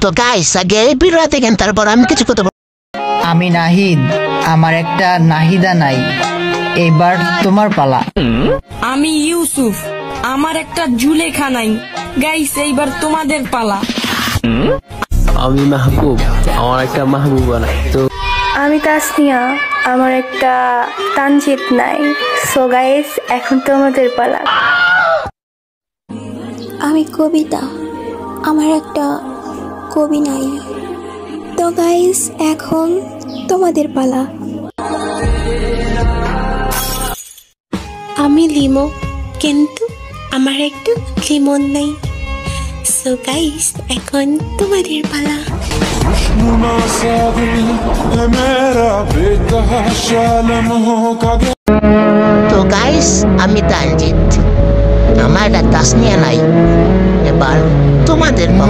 তো গাইস আগে এই ভিডিও দেখেন, তারপর আমি কিছু কথা বলবো। আমি নাহিদ, আমার একটা নাহিদা নাই, এবার তোমার পালা। আমি ইউসুফ, আমার একটা জুলেখা নাই। গাইস এইবার তোমাদের পালা। আমি মাহবুব, আমার একটা মাহবুবা নাই। তো আমি তাসনিয়া, আমার একটা তানজিদ নাই। সো গাইস এখন তোমাদের পালা। আমি কবিতা, আমার একটা কবি নাই। তো গাইস এখন তোমাদের পালা। আমি লিমো, কিন্তু আমার একটা লিমন নাই। সো গাইস এখন তোমাদের পালা। তো গাইস আমি তানজিদ, আমার একটা তাসনিয়া নাই, এবার তোমাদের পালা।